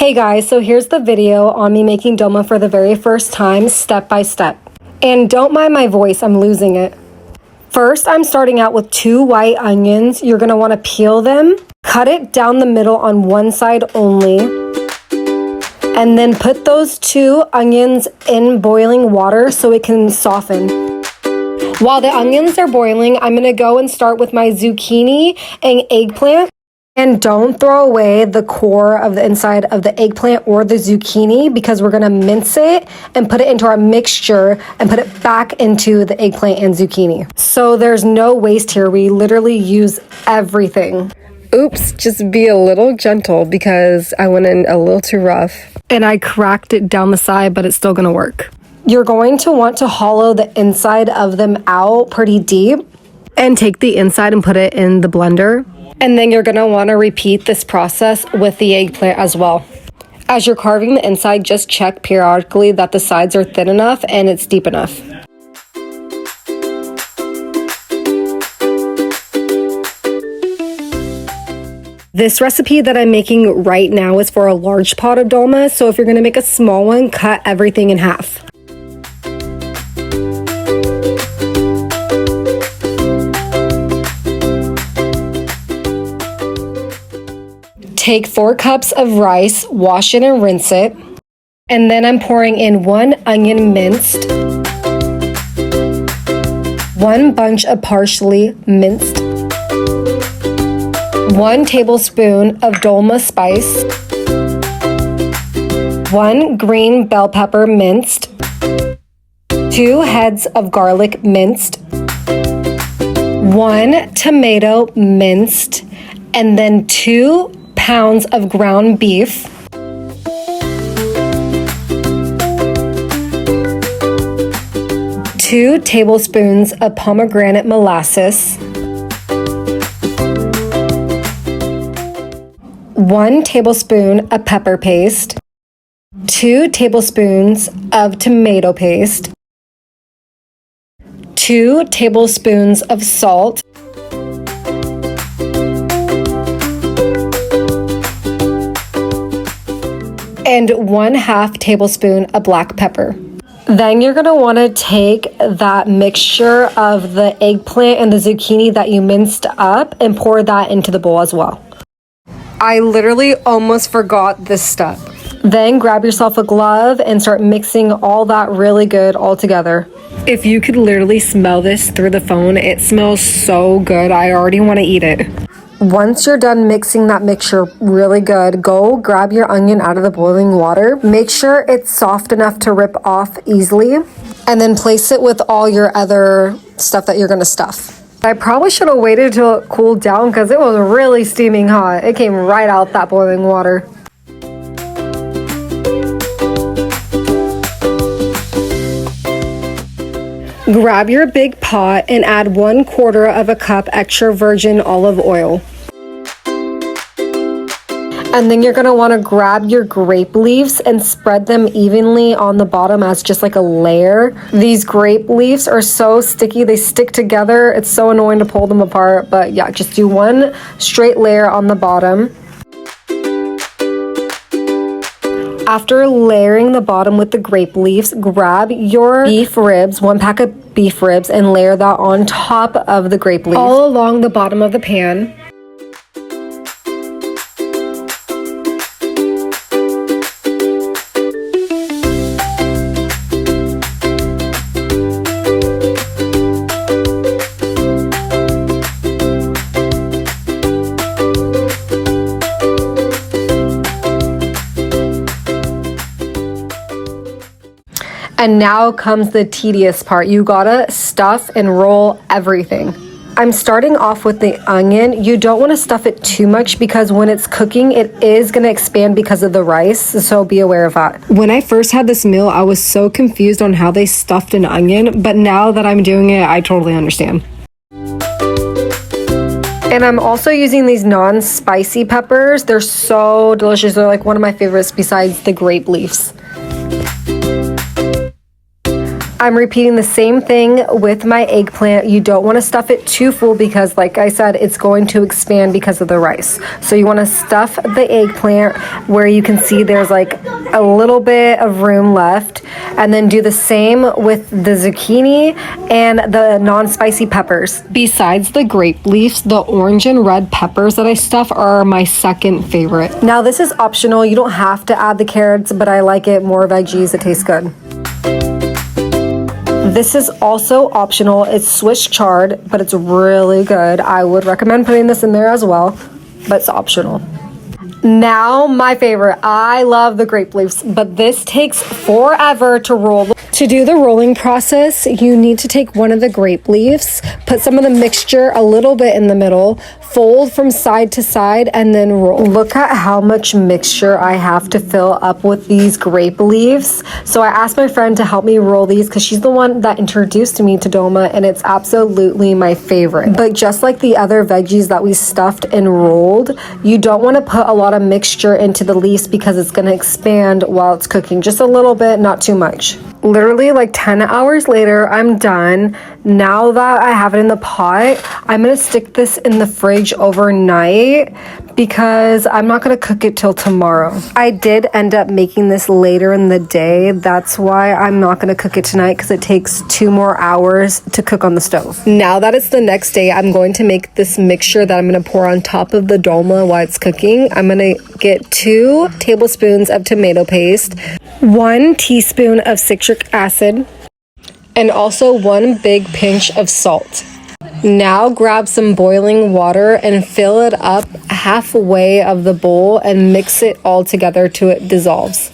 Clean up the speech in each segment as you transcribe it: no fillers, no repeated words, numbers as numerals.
Hey guys, so here's the video on me making dolma for the very first time, step by step. And don't mind my voice, I'm losing it. First, I'm starting out with 2 white onions. You're gonna wanna peel them, cut it down the middle on one side only, and then put those 2 onions in boiling water so it can soften. While the onions are boiling, I'm gonna go and start with my zucchini and eggplant. And don't throw away the core of the inside of the eggplant or the zucchini because we're gonna mince it and put it into our mixture and put it back into the eggplant and zucchini. So there's no waste here. We literally use everything. Oops, just be a little gentle because I went in a little too rough. And I cracked it down the side, but it's still gonna work. You're going to want to hollow the inside of them out pretty deep and take the inside and put it in the blender. And then you're gonna wanna repeat this process with the eggplant as well. As you're carving the inside, just check periodically that the sides are thin enough and it's deep enough. This recipe that I'm making right now is for a large pot of dolma, so if you're gonna make a small one, cut everything in half. Take 4 cups of rice, wash it and rinse it. And then I'm pouring in 1 onion minced, 1 bunch of parsley minced, 1 tablespoon of dolma spice, 1 green bell pepper minced, 2 heads of garlic minced, 1 tomato minced, and then 2 pounds of ground beef, 2 tablespoons of pomegranate molasses, 1 tablespoon of pepper paste, 2 tablespoons of tomato paste, 2 tablespoons of salt, and 1/2 tablespoon of black pepper. Then you're gonna wanna take that mixture of the eggplant and the zucchini that you minced up and pour that into the bowl as well. I literally almost forgot this step. Then grab yourself a glove and start mixing all that really good all together. If you could literally smell this through the phone, it smells so good. I already wanna eat it. Once you're done mixing that mixture really good, go grab your onion out of the boiling water. Make sure it's soft enough to rip off easily, and then place it with all your other stuff that you're gonna stuff. I probably should have waited till it cooled down because it was really steaming hot. It came right out that boiling water. Grab your big pot and add 1/4 cup extra virgin olive oil. And then you're gonna wanna grab your grape leaves and spread them evenly on the bottom as just like a layer. These grape leaves are so sticky, they stick together. It's so annoying to pull them apart, but yeah, just do 1 straight layer on the bottom. After layering the bottom with the grape leaves, grab your beef ribs, 1 pack of beef ribs, and layer that on top of the grape leaves, all along the bottom of the pan. And now comes the tedious part. You gotta stuff and roll everything. I'm starting off with the onion. You don't want to stuff it too much because when it's cooking, it is going to expand because of the rice, so be aware of that. When I first had this meal, I was so confused on how they stuffed an onion, but now that I'm doing it, I totally understand. And I'm also using these non-spicy peppers. They're so delicious. They're like one of my favorites besides the grape leaves. I'm repeating the same thing with my eggplant. You don't want to stuff it too full because, like I said, it's going to expand because of the rice. So you want to stuff the eggplant where you can see there's like a little bit of room left, and then do the same with the zucchini and the non-spicy peppers. Besides the grape leaves, the orange and red peppers that I stuff are my second favorite. Now this is optional. You don't have to add the carrots, but I like it more veggies. It tastes good. This is also optional. It's Swiss chard, but it's really good. I would recommend putting this in there as well, but it's optional. Now, my favorite. I love the grape leaves, but this takes forever to roll. To do the rolling process, you need to take one of the grape leaves, put some of the mixture a little bit in the middle, fold from side to side, and then roll. Look at how much mixture I have to fill up with these grape leaves. So I asked my friend to help me roll these because she's the one that introduced me to Dolma, and it's absolutely my favorite. But just like the other veggies that we stuffed and rolled, you don't want to put a lot of mixture into the leaves because it's going to expand while it's cooking. Just a little bit, not too much. Literally like 10 hours later, I'm done. Now that I have it in the pot, I'm gonna stick this in the fridge overnight because I'm not gonna cook it till tomorrow. I did end up making this later in the day. That's why I'm not gonna cook it tonight, because it takes 2 more hours to cook on the stove. Now that it's the next day, I'm going to make this mixture that I'm gonna pour on top of the dolma while it's cooking. I'm gonna get 2 tablespoons of tomato paste, 1 teaspoon of citric acid, and also 1 big pinch of salt. Now grab some boiling water and fill it up halfway of the bowl and mix it all together till it dissolves.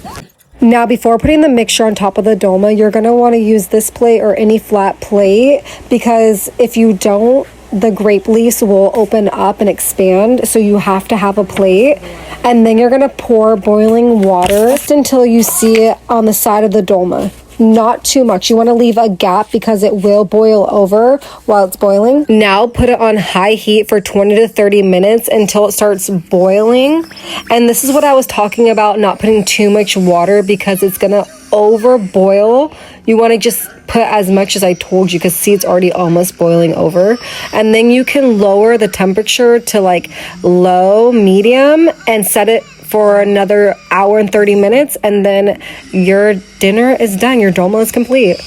Now before putting the mixture on top of the dolma, you're going to want to use this plate or any flat plate, because if you don't, the grape leaves will open up and expand, so you have to have a plate. And then you're going to pour boiling water just until you see it on the side of the dolma. Not too much. You want to leave a gap because it will boil over while it's boiling. Now put it on high heat for 20 to 30 minutes until it starts boiling. And this is what I was talking about, not putting too much water because it's going to over boil. You want to just put as much as I told you, because see, it's already almost boiling over. And then you can lower the temperature to like low, medium, and set it for another hour and 30 minutes, and then your dinner is done. Your dolma is complete.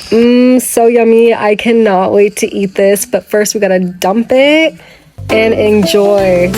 So yummy. I cannot wait to eat this, but first we gotta dump it and enjoy.